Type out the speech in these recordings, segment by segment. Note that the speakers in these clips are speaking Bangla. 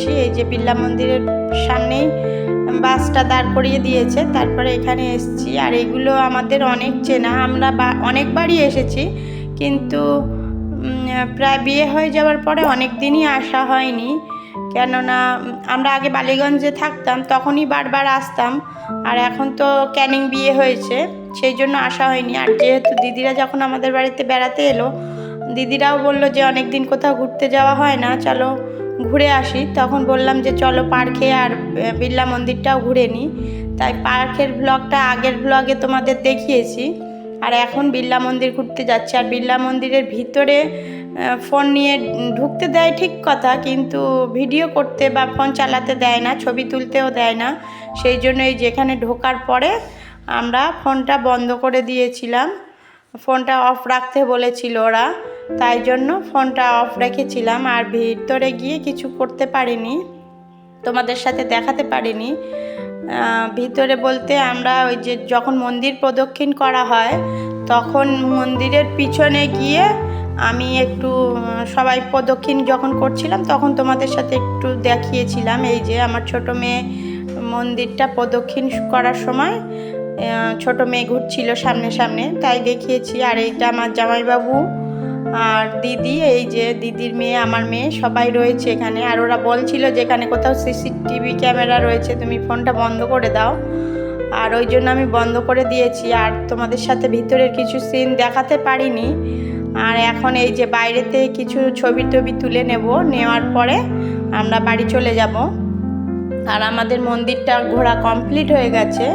করছি। এই যে বিড়লা মন্দিরের সামনেই বাসটা দাঁড় করিয়ে দিয়েছে, তারপরে এখানে এসেছি। আর এগুলো আমাদের অনেক চেনা, আমরা অনেকবারই এসেছি, কিন্তু প্রায় বিয়ে হয়ে যাওয়ার পরে অনেক দিনই আসা হয়নি। কেননা আমরা আগে বালিগঞ্জে থাকতাম, তখনই বারবার আসতাম। আর এখন তো ক্যানিং বিয়ে হয়েছে, সেই জন্য আসা হয়নি। আর যেহেতু দিদিরা যখন আমাদের বাড়িতে বেড়াতে এলো, দিদিরাও বললো যে অনেক দিন কোথাও ঘুরতে যাওয়া হয় না, চলো ঘুরে আসি। তখন বললাম যে চলো পার্কে আর বিড়লা মন্দিরটাও ঘুরে নিই। তাই পার্কের ব্লগটা আগের ব্লগে তোমাদের দেখিয়েছি। আর এখন বিড়লা মন্দির ঘুরতে যাচ্ছে। আর বিড়লা মন্দিরের ভিতরে ফোন নিয়ে ঢুকতে দেয় ঠিক কথা, কিন্তু ভিডিও করতে বা ফোন চালাতে দেয় না, ছবি তুলতেও দেয় না। সেই জন্য এই যেখানে ঢোকার পরে আমরা ফোনটা বন্ধ করে দিয়েছিলাম, ফোনটা অফ রাখতে বলেছিল ওরা, তাই জন্য ফোনটা অফ রেখেছিলাম। আর ভিতরে গিয়ে কিছু করতে পারিনি, তোমাদের সাথে দেখাতে পারিনি। ভিতরে বলতে আমরা ওই যে যখন মন্দির প্রদক্ষিণ করা হয়, তখন মন্দিরের পিছনে গিয়ে আমি একটু সবাই প্রদক্ষিণ যখন করছিলাম, তখন তোমাদের সাথে একটু দেখিয়েছিলাম। এই যে আমার ছোট মেয়ে মন্দিরটা প্রদক্ষিণ করার সময় ছোট মেয়ে ঘুরছিল সামনে সামনে, তাই দেখিয়েছি। আর এইটা আমার জামাইবাবু আর দিদি, এই যে দিদির মেয়ে, আমার মেয়ে, সবাই রয়েছে এখানে। আর ওরা বলছিল যে এখানে কোথাও সিসিটিভি ক্যামেরা রয়েছে, তুমি ফোনটা বন্ধ করে দাও। আর ওই জন্য আমি বন্ধ করে দিয়েছি। আর তোমাদের সাথে ভিতরের কিছু সিন দেখাতে পারিনি। আর এখন এই যে বাইরেতে কিছু ছবি টবি তুলে নেওয়ার পরে আমরা বাড়ি চলে যাব। আর আমাদের মন্দিরটা ঘোরা কমপ্লিট হয়ে গেছে।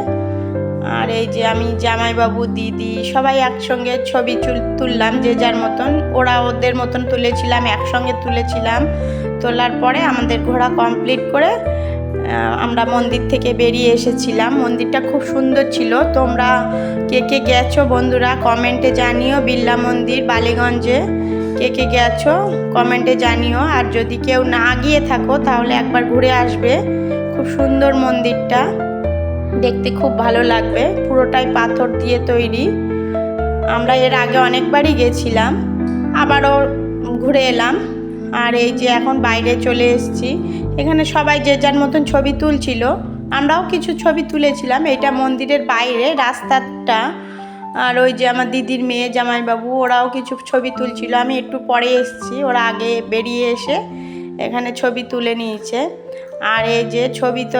আর এই যে আমি, জামাইবাবু, দিদি সবাই একসঙ্গে ছবি তুললাম, যে যার মতন, ওরা ওদের মতন তুলেছিলাম, একসঙ্গে তুলেছিলাম। তোলার পরে আমাদের ঘোরা কমপ্লিট করে আমরা মন্দির থেকে বেরিয়ে এসেছিলাম। মন্দিরটা খুব সুন্দর ছিল। তোমরা কে কে গেছো বন্ধুরা কমেন্টে জানিও। বিড়লা মন্দির বালিগঞ্জে কে কে গেছো কমেন্টে জানিও। আর যদি কেউ না গিয়ে থাকো তাহলে একবার ঘুরে আসবে। খুব সুন্দর মন্দিরটা, দেখতে খুব ভালো লাগবে, পুরোটাই পাথর দিয়ে তৈরি। আমরা এর আগে অনেকবারই গেছিলাম, আবারও ঘুরে এলাম। আর এই যে এখন বাইরে চলে এসেছি, এখানে সবাই যে যার মতন ছবি তুলছিল, আমরাও কিছু ছবি তুলেছিলাম। এটা মন্দিরের বাইরে রাস্তাটা। আর ওই যে আমার দিদির মেয়ে, জামাইবাবু, ওরাও কিছু ছবি তুলছিল। আমি একটু পরে এসেছি, ওরা আগে বেরিয়ে এসে এখানে ছবি তুলে নিয়েছে। আর এই যে ছবি তো